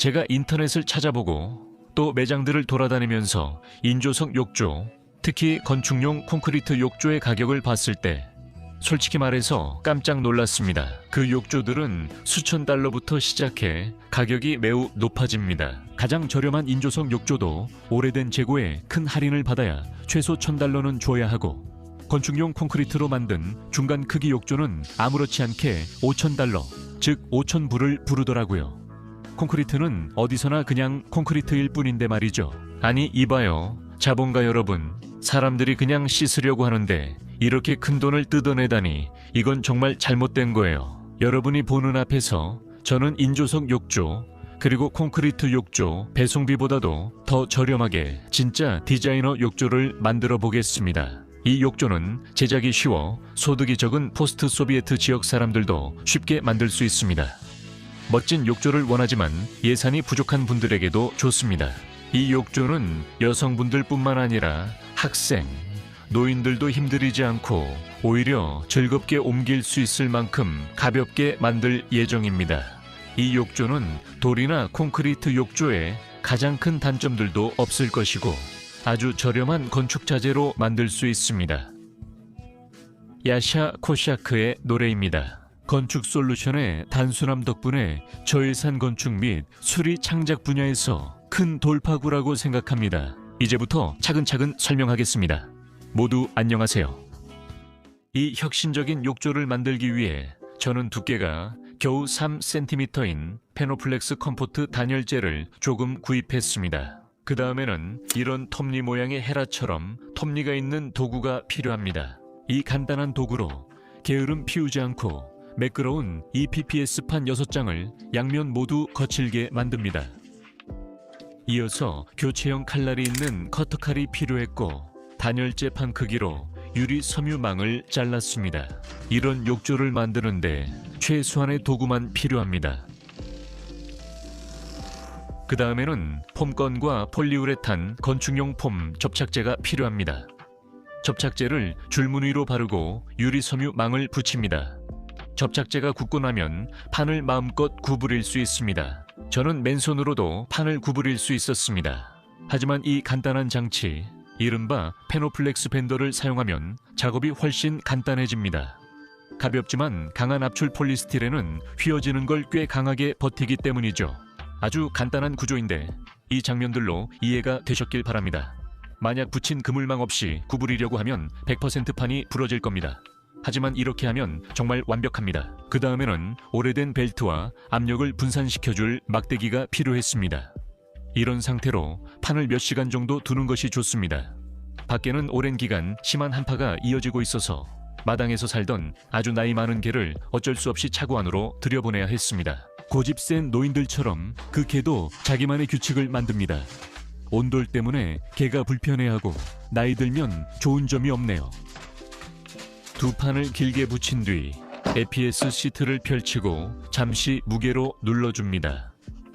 제가 인터넷을 찾아보고 또 매장들을 돌아다니면서 인조석 욕조, 특히 건축용 콘크리트 욕조의 가격을 봤을 때 솔직히 말해서 깜짝 놀랐습니다. 그 욕조들은 수천 달러부터 시작해 가격이 매우 높아집니다. 가장 저렴한 인조석 욕조도 오래된 재고에 큰 할인을 받아야 최소 $1,000는 줘야 하고, 건축용 콘크리트로 만든 중간 크기 욕조는 아무렇지 않게 $5,000, 즉 5,000불을 부르더라고요. 콘크리트는 어디서나 그냥 콘크리트일 뿐인데 말이죠. 아니 이봐요, 자본가 여러분, 사람들이 그냥 씻으려고 하는데 이렇게 큰 돈을 뜯어내다니 이건 정말 잘못된 거예요. 여러분이 보는 앞에서 저는 인조석 욕조 그리고 콘크리트 욕조 배송비보다도 더 저렴하게 진짜 디자이너 욕조를 만들어 보겠습니다. 이 욕조는 제작이 쉬워 소득이 적은 포스트 소비에트 지역 사람들도 쉽게 만들 수 있습니다. 멋진 욕조를 원하지만 예산이 부족한 분들에게도 좋습니다. 이 욕조는 여성분들뿐만 아니라 학생, 노인들도 힘들이지 않고 오히려 즐겁게 옮길 수 있을 만큼 가볍게 만들 예정입니다. 이 욕조는 돌이나 콘크리트 욕조에 가장 큰 단점들도 없을 것이고 아주 저렴한 건축 자재로 만들 수 있습니다. 야샤 코샤크의 노래입니다. 건축 솔루션의 단순함 덕분에 저예산 건축 및 수리 창작 분야에서 큰 돌파구라고 생각합니다. 이제부터 차근차근 설명하겠습니다. 모두 안녕하세요. 이 혁신적인 욕조를 만들기 위해 저는 두께가 겨우 3cm인 페노플렉스 컴포트 단열재를 조금 구입했습니다. 그 다음에는 이런 톱니 모양의 헤라처럼 톱니가 있는 도구가 필요합니다. 이 간단한 도구로 게으름 피우지 않고 매끄러운 EPPS판 6장을 양면 모두 거칠게 만듭니다. 이어서 교체형 칼날이 있는 커터칼이 필요했고 단열재판 크기로 유리 섬유망을 잘랐습니다. 이런 욕조를 만드는데 최소한의 도구만 필요합니다. 그 다음에는 폼건과 폴리우레탄 건축용 폼 접착제가 필요합니다. 접착제를 줄무늬 위로 바르고 유리 섬유망을 붙입니다. 접착제가 굳고 나면 판을 마음껏 구부릴 수 있습니다. 저는 맨손으로도 판을 구부릴 수 있었습니다. 하지만 이 간단한 장치, 이른바 페노플렉스 밴더를 사용하면 작업이 훨씬 간단해집니다. 가볍지만 강한 압출 폴리스티렌은 휘어지는 걸 꽤 강하게 버티기 때문이죠. 아주 간단한 구조인데 이 장면들로 이해가 되셨길 바랍니다. 만약 붙인 그물망 없이 구부리려고 하면 100% 판이 부러질 겁니다. 하지만 이렇게 하면 정말 완벽합니다. 그 다음에는 오래된 벨트와 압력을 분산시켜줄 막대기가 필요했습니다. 이런 상태로 판을 몇 시간 정도 두는 것이 좋습니다. 밖에는 오랜 기간 심한 한파가 이어지고 있어서 마당에서 살던 아주 나이 많은 개를 어쩔 수 없이 차고 안으로 들여보내야 했습니다. 고집 센 노인들처럼 그 개도 자기만의 규칙을 만듭니다. 온돌 때문에 개가 불편해하고 나이 들면 좋은 점이 없네요. 두 판을 길게 붙인 뒤 APS 시트를 펼치고 잠시 무게로 눌러줍니다.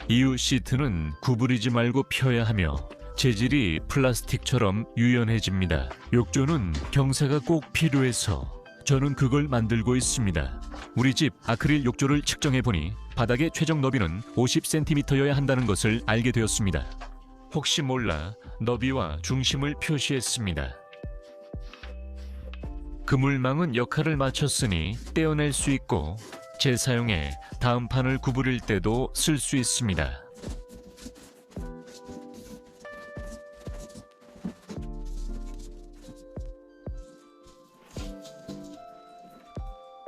이후 시트는 구부리지 말고 펴야 하며 재질이 플라스틱처럼 유연해집니다. 욕조는 경사가 꼭 필요해서 저는 그걸 만들고 있습니다. 우리 집 아크릴 욕조를 측정해보니 바닥의 최적 너비는 50cm여야 한다는 것을 알게 되었습니다. 혹시 몰라 너비와 중심을 표시했습니다. 그물망은 역할을 마쳤으니 떼어낼 수 있고 재사용해 다음 판을 구부릴 때도 쓸 수 있습니다.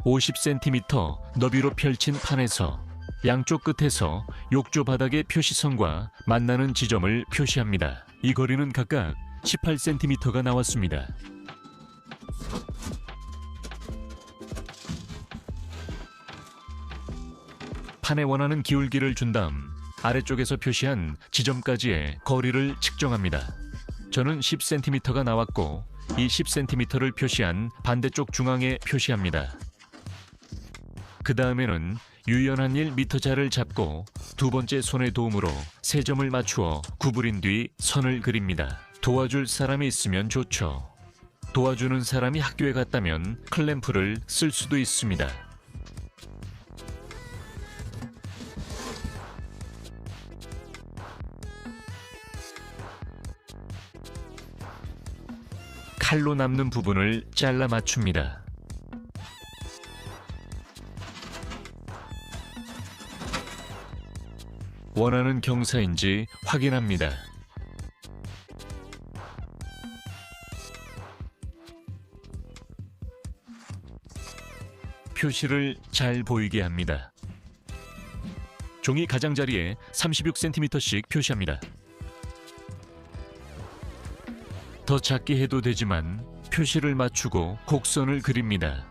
(50cm) 너비로 펼친 판에서 양쪽 끝에서 욕조 바닥의 표시선과 만나는 지점을 표시합니다. 이 거리는 각각 18cm가 나왔습니다. 판에 원하는 기울기를 준 다음 아래쪽에서 표시한 지점까지의 거리를 측정합니다. 저는 10cm가 나왔고 이 10cm를 표시한 반대쪽 중앙에 표시합니다. 그 다음에는 유연한 1m자를 잡고 두 번째 손의 도움으로 세 점을 맞추어 구부린 뒤 선을 그립니다. 도와줄 사람이 있으면 좋죠. 도와주는 사람이 학교에 갔다면 클램프를 쓸 수도 있습니다. 칼로 남는 부분을 잘라 맞춥니다. 원하는 경사인지 확인합니다. 표시를 잘 보이게 합니다. 종이 가장자리에 36cm씩 표시합니다. 더 작게 해도 되지만 표시를 맞추고 곡선을 그립니다.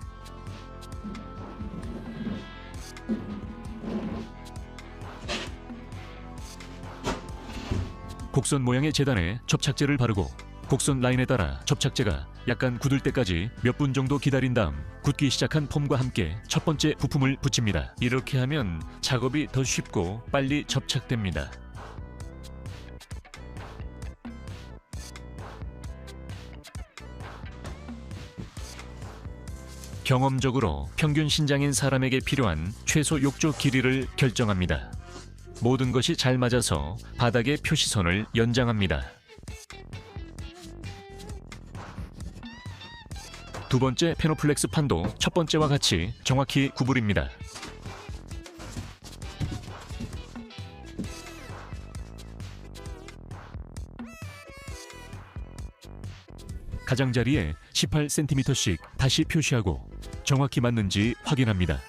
곡선 모양의 재단에 접착제를 바르고 곡선 라인에 따라 접착제가 약간 굳을 때까지 몇 분 정도 기다린 다음 굳기 시작한 폼과 함께 첫 번째 부품을 붙입니다. 이렇게 하면 작업이 더 쉽고 빨리 접착됩니다. 경험적으로 평균 신장인 사람에게 필요한 최소 욕조 길이를 결정합니다. 모든 것이 잘 맞아서 바닥의 표시선을 연장합니다. 두 번째 페노플렉스 판도 첫 번째와 같이 정확히 구부립니다. 가장자리에 18cm씩 다시 표시하고 정확히 맞는지 확인합니다.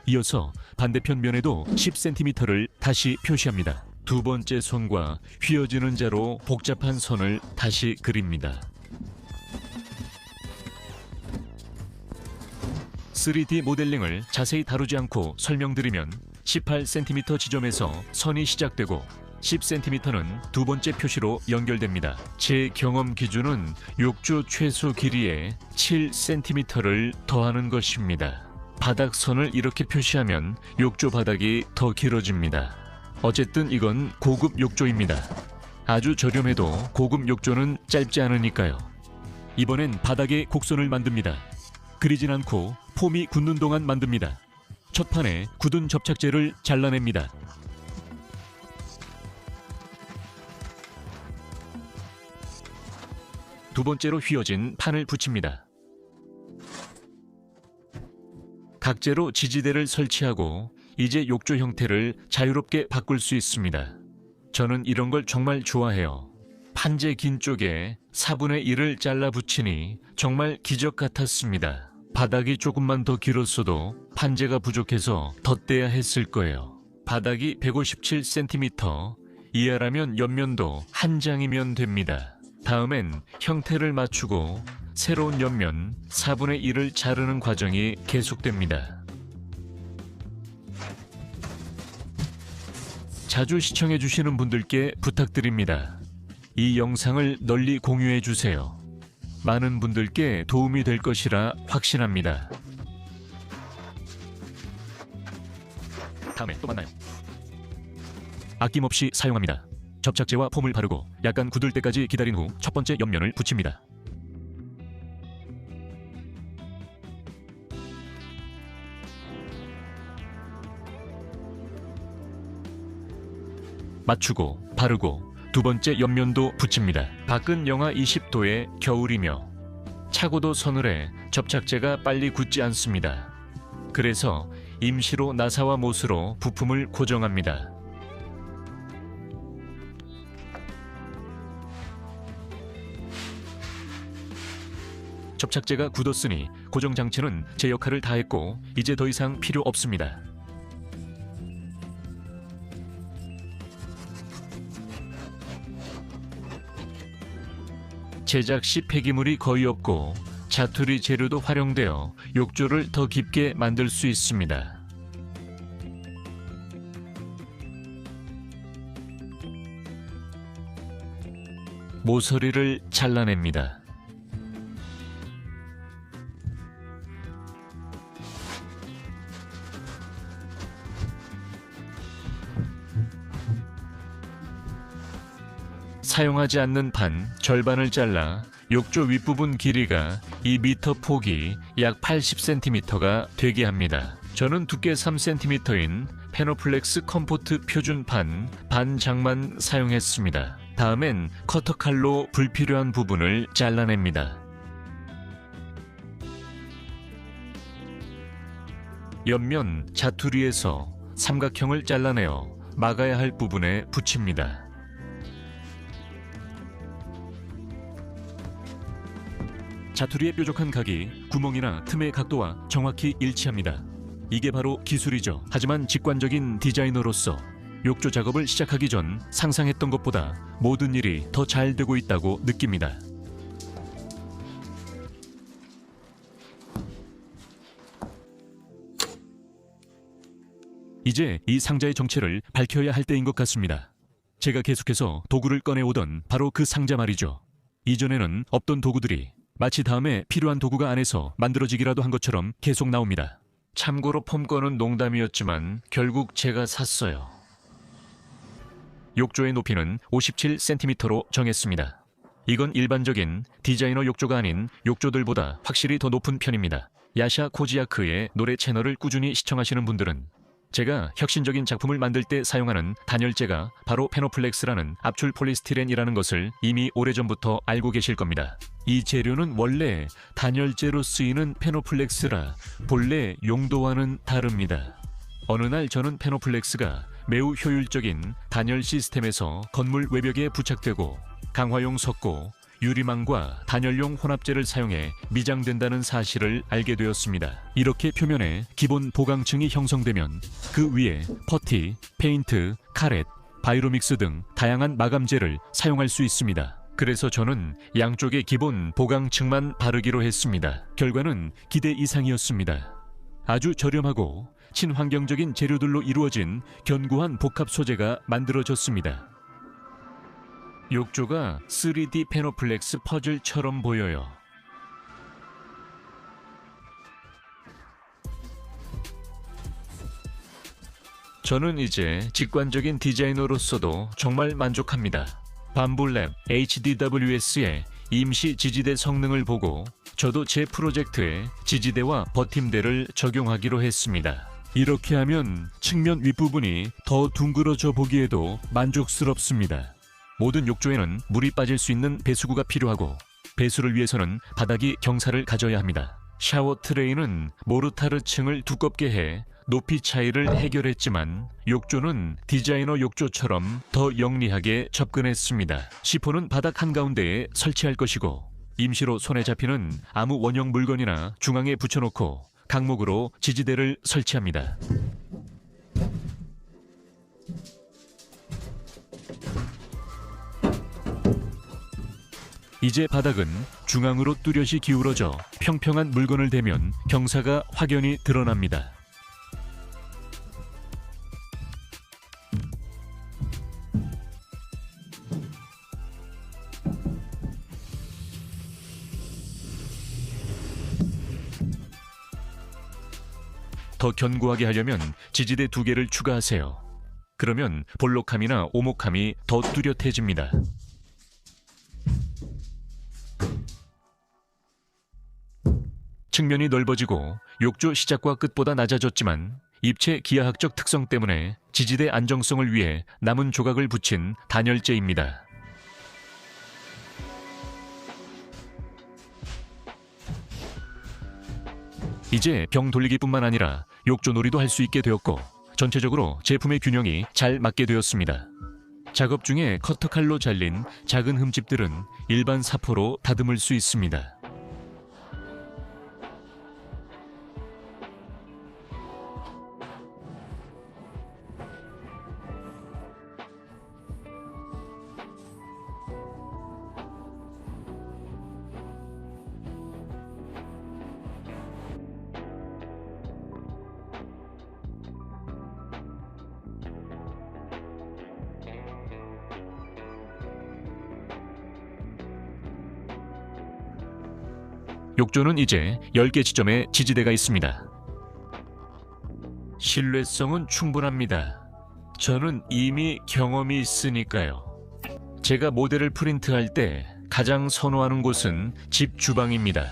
이어서 반대편 면에도 10cm를 다시 표시합니다. 두 번째 선과 휘어지는 자로 복잡한 선을 다시 그립니다. 3D 모델링을 자세히 다루지 않고 설명드리면 18cm 지점에서 선이 시작되고 10cm는 두 번째 표시로 연결됩니다. 제 경험 기준은 욕조 최소 길이에 7cm를 더하는 것입니다. 바닥선을 이렇게 표시하면 욕조 바닥이 더 길어집니다. 어쨌든 이건 고급 욕조입니다. 아주 저렴해도 고급 욕조는 짧지 않으니까요. 이번엔 바닥에 곡선을 만듭니다. 그리진 않고 폼이 굳는 동안 만듭니다. 첫 판에 굳은 접착제를 잘라냅니다. 두 번째로 휘어진 판을 붙입니다. 각재로 지지대를 설치하고 이제 욕조 형태를 자유롭게 바꿀 수 있습니다. 저는 이런 걸 정말 좋아해요. 판재 긴 쪽에 4분의 1을 잘라 붙이니 정말 기적 같았습니다. 바닥이 조금만 더 길었어도 판재가 부족해서 덧대야 했을 거예요. 바닥이 157cm, 이하라면 옆면도 한 장이면 됩니다. 다음엔 형태를 맞추고 새로운 옆면 4분의 1을 자르는 과정이 계속됩니다. 자주 시청해주시는 분들께 부탁드립니다. 이 영상을 널리 공유해주세요. 많은 분들께 도움이 될 것이라 확신합니다. 다음에 또 만나요. 아낌없이 사용합니다. 접착제와 폼을 바르고 약간 굳을 때까지 기다린 후 첫 번째 옆면을 붙입니다. 맞추고 바르고 두 번째 옆면도 붙입니다. 밖은 영하 20도에 겨울이며 차고도 서늘해 접착제가 빨리 굳지 않습니다. 그래서 임시로 나사와 못으로 부품을 고정합니다. 접착제가 굳었으니 고정 장치는 제 역할을 다했고 이제 더 이상 필요 없습니다. 제작 시 폐기물이 거의 없고 자투리 재료도 활용되어 욕조를 더 깊게 만들 수 있습니다. 모서리를 잘라냅니다. 사용하지 않는 판 절반을 잘라 욕조 윗부분 길이가 2m, 폭이 약 80cm가 되게 합니다. 저는 두께 3cm인 페노플렉스 컴포트 표준판 반장만 사용했습니다. 다음엔 커터칼로 불필요한 부분을 잘라냅니다. 옆면 자투리에서 삼각형을 잘라내어 막아야 할 부분에 붙입니다. 자투리의 뾰족한 각이 구멍이나 틈의 각도와 정확히 일치합니다. 이게 바로 기술이죠. 하지만 직관적인 디자이너로서 욕조 작업을 시작하기 전 상상했던 것보다 모든 일이 더 잘 되고 있다고 느낍니다. 이제 이 상자의 정체를 밝혀야 할 때인 것 같습니다. 제가 계속해서 도구를 꺼내오던 바로 그 상자 말이죠. 이전에는 없던 도구들이 마치 다음에 필요한 도구가 안에서 만들어지기라도 한 것처럼 계속 나옵니다. 참고로 폼건은 농담이었지만 결국 제가 샀어요. 욕조의 높이는 57cm로 정했습니다. 이건 일반적인 디자이너 욕조가 아닌 욕조들보다 확실히 더 높은 편입니다. 야샤 코지야크의 노래 채널을 꾸준히 시청하시는 분들은 제가 혁신적인 작품을 만들 때 사용하는 단열재가 바로 페노플렉스라는 압출 폴리스티렌이라는 것을 이미 오래전부터 알고 계실 겁니다. 이 재료는 원래 단열재로 쓰이는 페노플렉스라 본래 용도와는 다릅니다. 어느 날 저는 페노플렉스가 매우 효율적인 단열 시스템에서 건물 외벽에 부착되고 강화용 석고, 유리망과 단열용 혼합재를 사용해 미장된다는 사실을 알게 되었습니다. 이렇게 표면에 기본 보강층이 형성되면 그 위에 퍼티, 페인트, 카렛, 바이로믹스 등 다양한 마감재를 사용할 수 있습니다. 그래서 저는 양쪽의 기본 보강층만 바르기로 했습니다. 결과는 기대 이상이었습니다. 아주 저렴하고 친환경적인 재료들로 이루어진 견고한 복합 소재가 만들어졌습니다. 욕조가 3D 페노플렉스 퍼즐처럼 보여요. 저는 이제 직관적인 디자이너로서도 정말 만족합니다. 밤블랩 HDWS의 임시 지지대 성능을 보고 저도 제 프로젝트에 지지대와 버팀대를 적용하기로 했습니다. 이렇게 하면 측면 윗부분이 더 둥그러져 보기에도 만족스럽습니다. 모든 욕조에는 물이 빠질 수 있는 배수구가 필요하고 배수를 위해서는 바닥이 경사를 가져야 합니다. 샤워 트레이는 모르타르층을 두껍게 해 높이 차이를 해결했지만 욕조는 디자이너 욕조처럼 더 영리하게 접근했습니다. 시포는 바닥 한가운데에 설치할 것이고 임시로 손에 잡히는 아무 원형 물건이나 중앙에 붙여놓고 강목으로 지지대를 설치합니다. 이제 바닥은 중앙으로 뚜렷이 기울어져 평평한 물건을 대면 경사가 확연히 드러납니다. 더 견고하게 하려면 지지대 2개를 추가하세요. 그러면 볼록함이나 오목함이 더 뚜렷해집니다. 측면이 넓어지고 욕조 시작과 끝보다 낮아졌지만 입체 기하학적 특성 때문에 지지대 안정성을 위해 남은 조각을 붙인 단열재입니다. 이제 병 돌리기뿐만 아니라 욕조 놀이도 할 수 있게 되었고 전체적으로 제품의 균형이 잘 맞게 되었습니다. 작업 중에 커터칼로 잘린 작은 흠집들은 일반 사포로 다듬을 수 있습니다. 욕조는 이제 10개 지점에 지지대가 있습니다. 신뢰성은 충분합니다. 저는 이미 경험이 있으니까요. 제가 모델을 프린트할 때 가장 선호하는 곳은 집 주방입니다.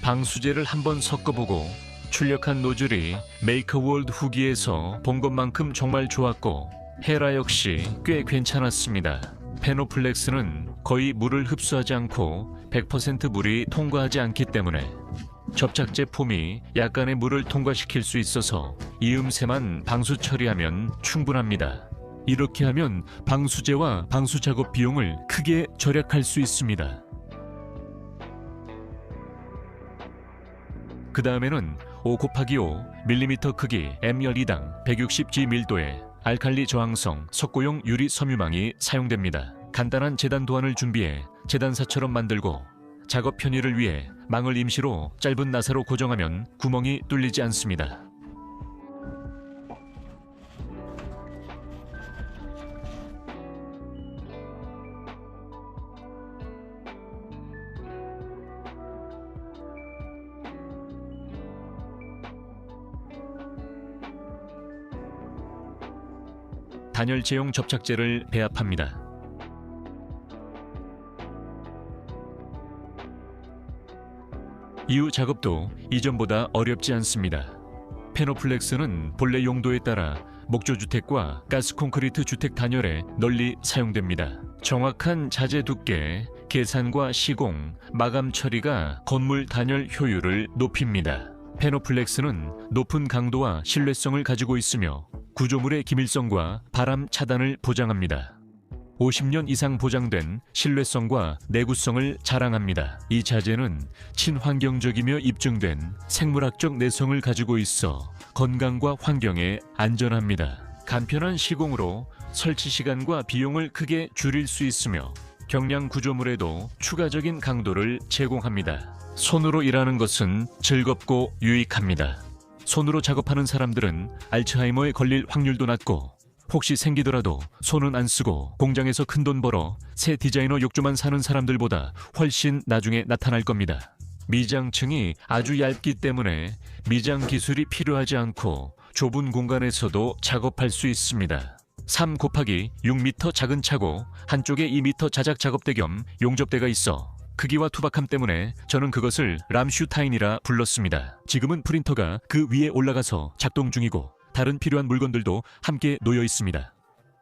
방수제를 한번 섞어보고 출력한 노즐이 메이커월드 후기에서 본 것만큼 정말 좋았고 헤라 역시 꽤 괜찮았습니다. 페노플렉스는 거의 물을 흡수하지 않고 100% 물이 통과하지 않기 때문에 접착제 폼이 약간의 물을 통과시킬 수 있어서 이음새만 방수 처리하면 충분합니다. 이렇게 하면 방수제와 방수 작업 비용을 크게 절약할 수 있습니다. 그 다음에는 5×5mm 크기 M열이당 160G 밀도의 알칼리 저항성 석고용 유리 섬유망이 사용됩니다. 간단한 재단 도안을 준비해 재단사처럼 만들고 작업 편의를 위해 망을 임시로 짧은 나사로 고정하면 구멍이 뚫리지 않습니다. 단열재용 접착제를 배합합니다. 이후 작업도 이전보다 어렵지 않습니다. 페노플렉스는 본래 용도에 따라 목조주택과 가스콘크리트 주택 단열에 널리 사용됩니다. 정확한 자재 두께, 계산과 시공, 마감 처리가 건물 단열 효율을 높입니다. 페노플렉스는 높은 강도와 신뢰성을 가지고 있으며 구조물의 기밀성과 바람 차단을 보장합니다. 50년 이상 보장된 신뢰성과 내구성을 자랑합니다. 이 자재는 친환경적이며 입증된 생물학적 내성을 가지고 있어 건강과 환경에 안전합니다. 간편한 시공으로 설치 시간과 비용을 크게 줄일 수 있으며 경량 구조물에도 추가적인 강도를 제공합니다. 손으로 일하는 것은 즐겁고 유익합니다. 손으로 작업하는 사람들은 알츠하이머에 걸릴 확률도 낮고 혹시 생기더라도 손은 안 쓰고 공장에서 큰돈 벌어 새 디자이너 욕조만 사는 사람들보다 훨씬 나중에 나타날 겁니다. 미장층이 아주 얇기 때문에 미장 기술이 필요하지 않고 좁은 공간에서도 작업할 수 있습니다. 3×6m 작은 차고 한쪽에 2m 자작 작업대 겸 용접대가 있어 크기와 투박함 때문에 저는 그것을 람슈타인이라 불렀습니다. 지금은 프린터가 그 위에 올라가서 작동 중이고 다른 필요한 물건들도 함께 놓여 있습니다.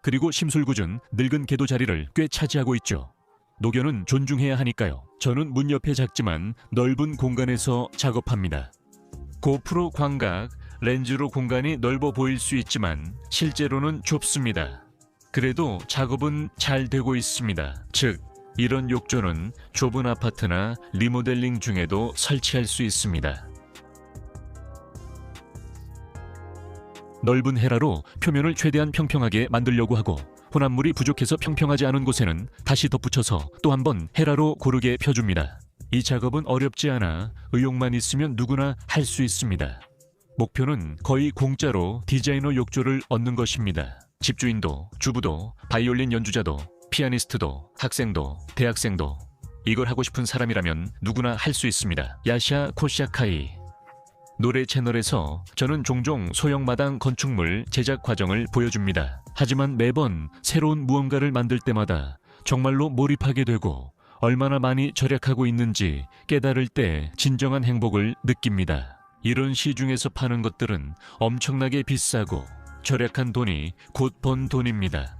그리고 심술궂은 늙은 궤도 자리를 꽤 차지하고 있죠. 노견은 존중해야 하니까요. 저는 문 옆에 작지만 넓은 공간에서 작업합니다. 고프로 광각, 렌즈로 공간이 넓어 보일 수 있지만 실제로는 좁습니다. 그래도 작업은 잘 되고 있습니다. 즉, 이런 욕조는 좁은 아파트나 리모델링 중에도 설치할 수 있습니다. 넓은 헤라로 표면을 최대한 평평하게 만들려고 하고 혼합물이 부족해서 평평하지 않은 곳에는 다시 덧붙여서 또 한 번 헤라로 고르게 펴줍니다. 이 작업은 어렵지 않아 의욕만 있으면 누구나 할 수 있습니다. 목표는 거의 공짜로 디자이너 욕조를 얻는 것입니다. 집주인도, 주부도, 바이올린 연주자도, 피아니스트도, 학생도, 대학생도 이걸 하고 싶은 사람이라면 누구나 할 수 있습니다. 야샤 코시아카이 노래 채널에서 저는 종종 소형 마당 건축물 제작 과정을 보여줍니다. 하지만 매번 새로운 무언가를 만들 때마다 정말로 몰입하게 되고 얼마나 많이 절약하고 있는지 깨달을 때 진정한 행복을 느낍니다. 이런 시중에서 파는 것들은 엄청나게 비싸고 절약한 돈이 곧 번 돈입니다.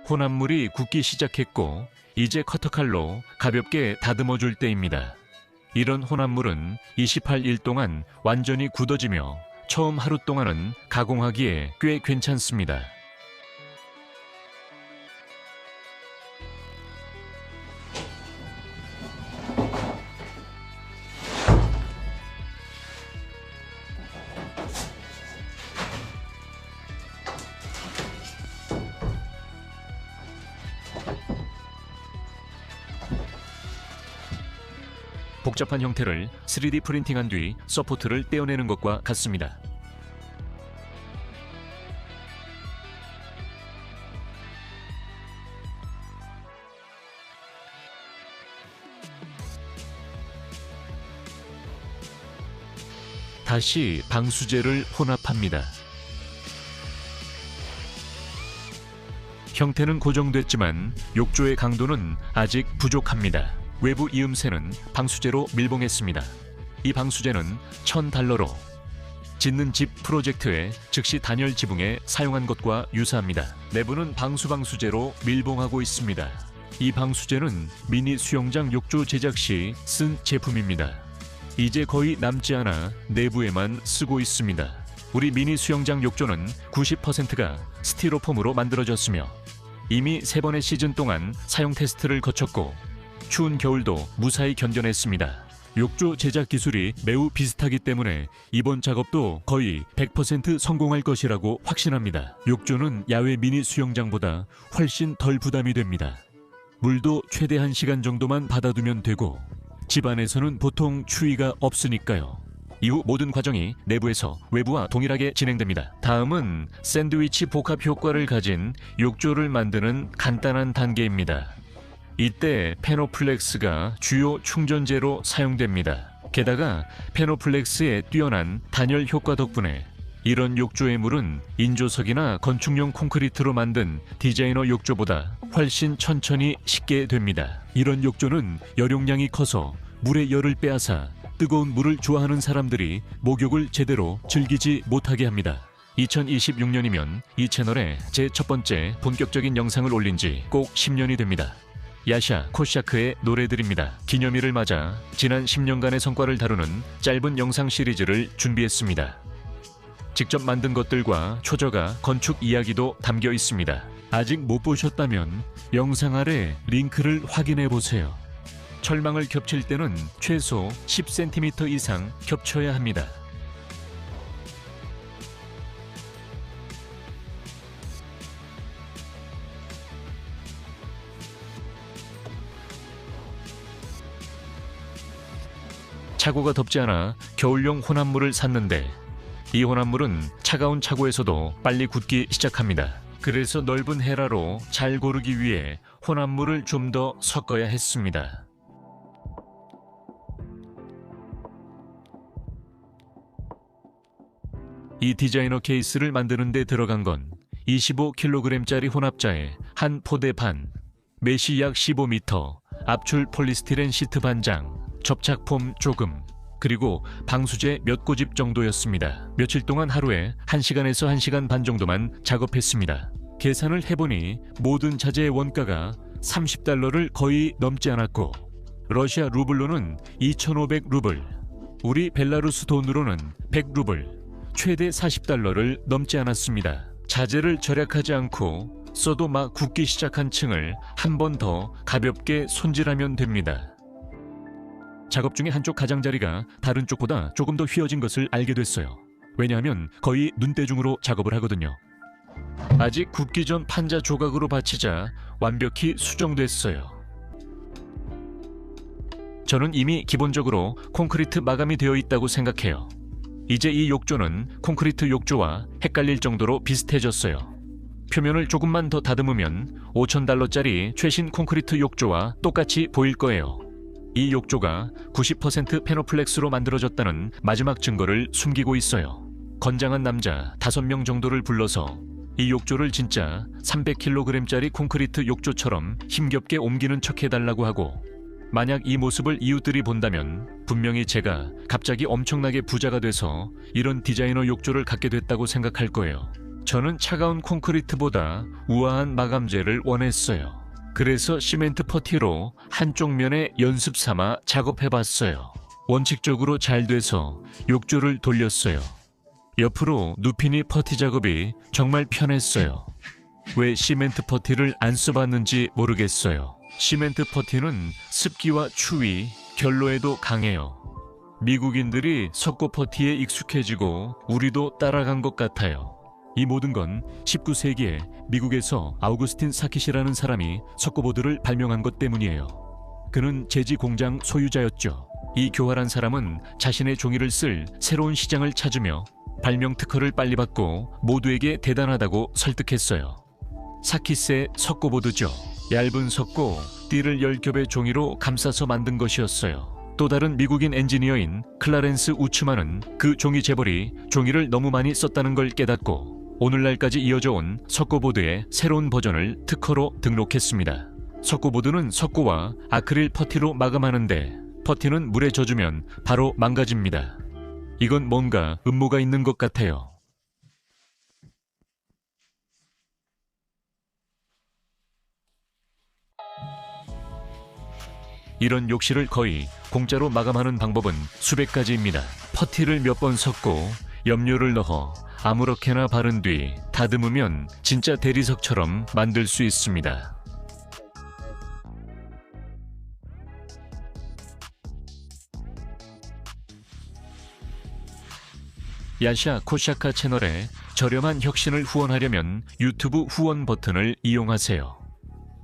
혼합물이 굳기 시작했고 이제 커터칼로 가볍게 다듬어 줄 때입니다. 이런 혼합물은 28일 동안 완전히 굳어지며 처음 하루 동안은 가공하기에 꽤 괜찮습니다. 복잡한 형태를 3D 프린팅한 뒤 서포트를 떼어내는 것과 같습니다. 다시 방수제를 혼합합니다. 형태는 고정됐지만 욕조의 강도는 아직 부족합니다. 외부 이음새는 방수제로 밀봉했습니다. 이 방수제는 $1,000로 짓는 집 프로젝트에 즉시 단열 지붕에 사용한 것과 유사합니다. 내부는 방수제로 밀봉하고 있습니다. 이 방수제는 미니 수영장 욕조 제작 시 쓴 제품입니다. 이제 거의 남지 않아 내부에만 쓰고 있습니다. 우리 미니 수영장 욕조는 90%가 스티로폼으로 만들어졌으며 이미 3번의 시즌 동안 사용 테스트를 거쳤고 추운 겨울도 무사히 견뎌냈습니다. 욕조 제작 기술이 매우 비슷하기 때문에 이번 작업도 거의 100% 성공할 것이라고 확신합니다. 욕조는 야외 미니 수영장보다 훨씬 덜 부담이 됩니다. 물도 최대 1시간 정도만 받아두면 되고 집 안에서는 보통 추위가 없으니까요. 이후 모든 과정이 내부에서 외부와 동일하게 진행됩니다. 다음은 샌드위치 복합 효과를 가진 욕조를 만드는 간단한 단계입니다. 이때 페노플렉스가 주요 충전재로 사용됩니다. 게다가 페노플렉스의 뛰어난 단열 효과 덕분에 이런 욕조의 물은 인조석이나 건축용 콘크리트로 만든 디자이너 욕조보다 훨씬 천천히 식게 됩니다. 이런 욕조는 열용량이 커서 물의 열을 빼앗아 뜨거운 물을 좋아하는 사람들이 목욕을 제대로 즐기지 못하게 합니다. 2026년이면 이 채널에 제 첫 번째 본격적인 영상을 올린 지 꼭 10년이 됩니다. 야샤 코샤크의 노래들입니다. 기념일을 맞아 지난 10년간의 성과를 다루는 짧은 영상 시리즈를 준비했습니다. 직접 만든 것들과 초저가 건축 이야기도 담겨 있습니다. 아직 못 보셨다면 영상 아래 링크를 확인해 보세요. 철망을 겹칠 때는 최소 10cm 이상 겹쳐야 합니다. 차고가 덥지 않아 겨울용 혼합물을 샀는데 이 혼합물은 차가운 차고에서도 빨리 굳기 시작합니다. 그래서 넓은 헤라로 잘 고르기 위해 혼합물을 좀 더 섞어야 했습니다. 이 디자이너 케이스를 만드는 데 들어간 건 25kg짜리 혼합자에 한 포대 반, 메시 약 15m, 압출 폴리스티렌 시트 반장, 접착폼 조금, 그리고 방수제 몇 고집 정도였습니다. 며칠 동안 하루에 1시간에서 1시간 반 정도만 작업했습니다. 계산을 해보니 모든 자재의 원가가 $30를 거의 넘지 않았고 러시아 루블로는 2,500루블, 우리 벨라루스 돈으로는 100루블, 최대 $40를 넘지 않았습니다. 자재를 절약하지 않고 써도 막 굳기 시작한 층을 한 번 더 가볍게 손질하면 됩니다. 작업 중에 한쪽 가장자리가 다른 쪽보다 조금 더 휘어진 것을 알게 됐어요. 왜냐하면 거의 눈대중으로 작업을 하거든요. 아직 굽기 전 판자 조각으로 받치자 완벽히 수정됐어요. 저는 이미 기본적으로 콘크리트 마감이 되어 있다고 생각해요. 이제 이 욕조는 콘크리트 욕조와 헷갈릴 정도로 비슷해졌어요. 표면을 조금만 더 다듬으면 $5,000짜리 최신 콘크리트 욕조와 똑같이 보일 거예요. 이 욕조가 90% 페노플렉스로 만들어졌다는 마지막 증거를 숨기고 있어요. 건장한 남자 5명 정도를 불러서 이 욕조를 진짜 300kg짜리 콘크리트 욕조처럼 힘겹게 옮기는 척 해달라고 하고, 만약 이 모습을 이웃들이 본다면 분명히 제가 갑자기 엄청나게 부자가 돼서 이런 디자이너 욕조를 갖게 됐다고 생각할 거예요. 저는 차가운 콘크리트보다 우아한 마감재를 원했어요. 그래서 시멘트 퍼티로 한쪽 면에 연습 삼아 작업해봤어요. 원칙적으로 잘 돼서 욕조를 돌렸어요. 옆으로 눕히니 퍼티 작업이 정말 편했어요. 왜 시멘트 퍼티를 안 써봤는지 모르겠어요. 시멘트 퍼티는 습기와 추위, 결로에도 강해요. 미국인들이 석고 퍼티에 익숙해지고 우리도 따라간 것 같아요. 이 모든 건 19세기에 미국에서 아우구스틴 사킷이라는 사람이 석고보드를 발명한 것 때문이에요. 그는 제지 공장 소유자였죠. 이 교활한 사람은 자신의 종이를 쓸 새로운 시장을 찾으며 발명 특허를 빨리 받고 모두에게 대단하다고 설득했어요. 사킷의 석고보드죠. 얇은 석고, 띠를 10겹의 종이로 감싸서 만든 것이었어요. 또 다른 미국인 엔지니어인 클라렌스 우츠만은 그 종이 재벌이 종이를 너무 많이 썼다는 걸 깨닫고 오늘날까지 이어져 온 석고보드의 새로운 버전을 특허로 등록했습니다. 석고보드는 석고와 아크릴 퍼티로 마감하는데 퍼티는 물에 젖으면 바로 망가집니다. 이건 뭔가 음모가 있는 것 같아요. 이런 욕실을 거의 공짜로 마감하는 방법은 수백 가지입니다. 퍼티를 몇 번 섞고 염료를 넣어 아무렇게나 바른 뒤 다듬으면 진짜 대리석처럼 만들 수 있습니다. 야샤 코샤카 채널에 저렴한 혁신을 후원하려면 유튜브 후원 버튼을 이용하세요.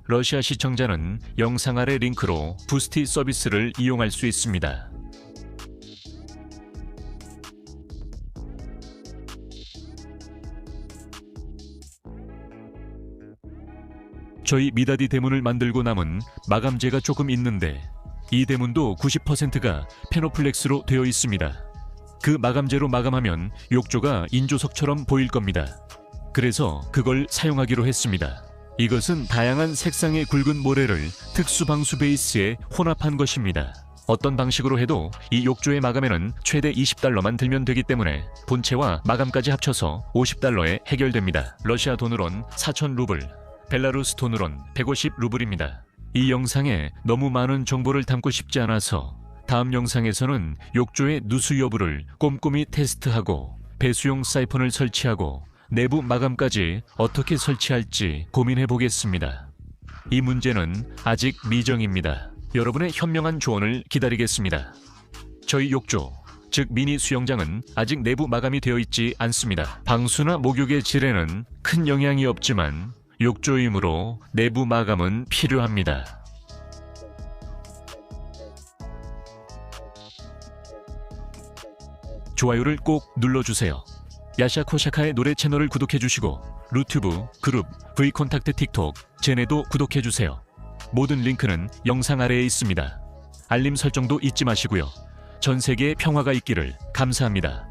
러시아 시청자는 영상 아래 링크로 부스티 서비스를 이용할 수 있습니다. 저희 미다디 대문을 만들고 남은 마감재가 조금 있는데 이 대문도 90%가 페노플렉스로 되어 있습니다. 그 마감재로 마감하면 욕조가 인조석처럼 보일 겁니다. 그래서 그걸 사용하기로 했습니다. 이것은 다양한 색상의 굵은 모래를 특수 방수 베이스에 혼합한 것입니다. 어떤 방식으로 해도 이 욕조의 마감에는 최대 $20만 들면 되기 때문에 본체와 마감까지 합쳐서 $50에 해결됩니다. 러시아 돈으론 4,000루블, 벨라루스 돈으론 150루블입니다. 이 영상에 너무 많은 정보를 담고 싶지 않아서 다음 영상에서는 욕조의 누수 여부를 꼼꼼히 테스트하고 배수용 사이펀을 설치하고 내부 마감까지 어떻게 설치할지 고민해 보겠습니다. 이 문제는 아직 미정입니다. 여러분의 현명한 조언을 기다리겠습니다. 저희 욕조, 즉 미니 수영장은 아직 내부 마감이 되어 있지 않습니다. 방수나 목욕의 질에는 큰 영향이 없지만 욕조이므로 내부 마감은 필요합니다. 좋아요를 꼭 눌러주세요. 야샤 코샤카의 노래 채널을 구독해주시고 루튜브, 그룹, V콘탁트 틱톡, 제네도 구독해주세요. 모든 링크는 영상 아래에 있습니다. 알림 설정도 잊지 마시고요. 전 세계에 평화가 있기를. 감사합니다.